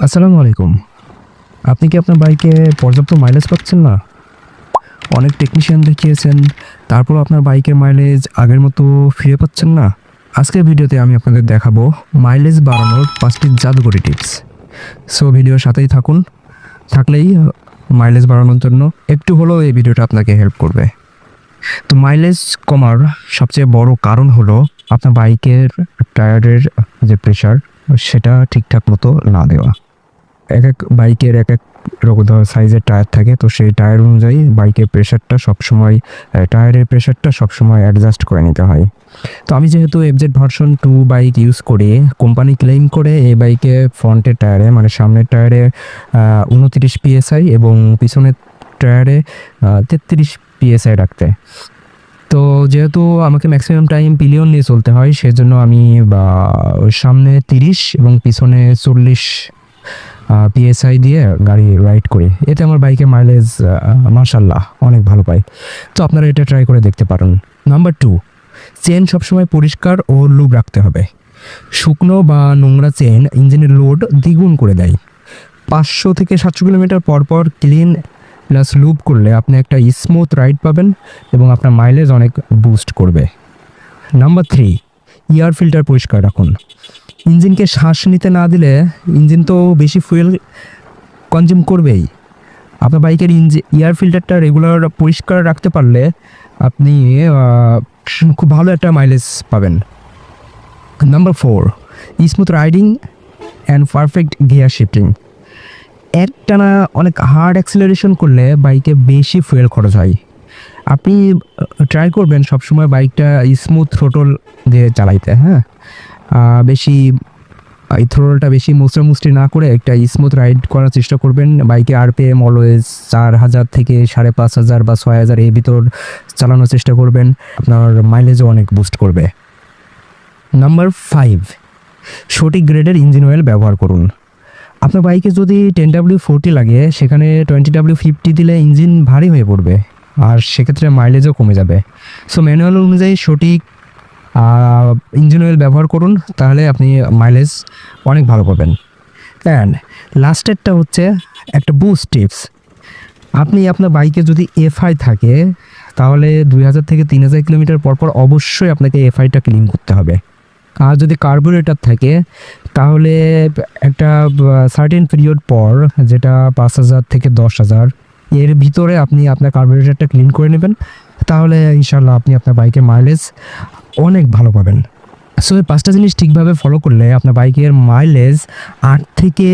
আসসালামু আলাইকুম। আপনি কি আপনার বাইকে পর্যাপ্ত মাইলেজ পাচ্ছেন না? অনেক টেকনিশিয়ান দেখিয়েছেন, তারপরও আপনার বাইকের মাইলেজ আগের মতো ফিরে পাচ্ছেন না? আজকের ভিডিওতে আমি আপনাদের দেখাবো মাইলেজ বাড়ানোর 5টি জাদুকরি টিপস। সো ভিডিওর সাথেই থাকুন, থাকলেই মাইলেজ বাড়ানোর জন্য একটু হলেও এই ভিডিওটা আপনাকে হেল্প করবে। তো মাইলেজ কমার সবচেয়ে বড় কারণ হলো আপনার বাইকের টায়ারের যে প্রেশার সেটা ঠিকঠাক মতো না দেওয়া। এক এক বাইকের এক এক রকম সাইজের টায়ার থাকে, তো সেই টায়ার অনুযায়ী বাইকের প্রেশারটা সবসময় টায়ারের প্রেশারটা সবসময় অ্যাডজাস্ট করে নিতে হয়। তো আমি যেহেতু এফজেড ভার্সন 2 বাইক ইউজ করি, কোম্পানি ক্লেম করে এই বাইকে ফ্রন্টের টায়ারে মানে সামনের টায়ারে 29 PSI এবং পিছনের টায়ারে 33 PSI রাখতে। তো যেহেতু আমাকে ম্যাক্সিমাম টাইম পিলিয়ন নিয়ে চলতে হয়, সেজন্য আমি সামনে 30 এবং পিছনে 40 PSI দিয়ে গাড়ি রাইড করি। এতে আমার বাইকের মাইলেজ মাশাআল্লাহ অনেক ভালো পাই। তো আপনারা এটা ট্রাই করে দেখতে পারেন। নাম্বার 2, চেন সবসময় পরিষ্কার ও লুব রাখতে হবে। শুকনো বা নোংরা চেন ইঞ্জিনের লোড দ্বিগুণ করে দেয়। 500 থেকে 700 কিলোমিটার পর পর ক্লিন প্লাস লুব করলে আপনি একটা স্মুথ রাইড পাবেন এবং আপনার মাইলেজ অনেক বুস্ট করবে। নাম্বার 3, এয়ার ফিল্টার পরিষ্কার রাখুন। ইঞ্জিনকে শ্বাস নিতে না দিলে ইঞ্জিন তো বেশি ফুয়েল কনজিউম করবেই। আপনার বাইকের এয়ার ফিল্টারটা রেগুলার পরিষ্কার রাখতে পারলে আপনি খুব ভালো একটা মাইলেজ পাবেন। Number 4, smooth riding and perfect gear shifting. একটানা অনেক হার্ড অ্যাক্সিলারেশন করলে বাইকে বেশি ফুয়েল খরচ হয়। আপনি ট্রাই করবেন সবসময় বাইকটা স্মুথ থ্রোটল দিয়ে চালাইতে, হ্যাঁ, বেশি এই থ্রোটলটা বেশি মুচড়ামুচড়ি না করে একটা স্মুথ রাইড করার চেষ্টা করবেন। বাইকে RPM অলওয়েজ 4000 থেকে 5500 বা 6000 এর ভিতর চালানোর চেষ্টা করবেন, আপনার মাইলেজও অনেক বুস্ট করবে। নাম্বার 5, সঠিক গ্রেডের ইঞ্জিন অয়েল ব্যবহার করুন। আপনার বাইকে যদি 10W40 লাগে, সেখানে 20W50 দিলে ইঞ্জিন ভারী হয়ে পড়বে আর সেক্ষেত্রে মাইলেজও কমে যাবে। সো ম্যানুয়াল অনুযায়ী সঠিক ইঞ্জিন অয়েল ব্যবহার করুন, তাহলে আপনি মাইলেজ অনেক ভালো পাবেন। অ্যান্ড লাস্টেরটা হচ্ছে একটা বুস্ট টিপস। আপনি আপনার বাইকে যদি FI থাকে, তাহলে 2000 থেকে 3000 কিলোমিটার পর পর অবশ্যই আপনাকে FIটা ক্লিন করতে হবে। আর যদি কার্বোরেটর থাকে, তাহলে একটা সার্টেন পিরিয়ড পর, যেটা 5000 থেকে 10000 এর ভিতরে আপনি আপনার কার্বোরেটরটা ক্লিন করে নেবেন, তাহলে ইনশাল্লাহ আপনি আপনার বাইকের মাইলেজ অনেক ভালো পাবেন। সো এই 5টা জিনিস ঠিকভাবে ফলো করলে আপনার বাইকের মাইলেজ 8 থেকে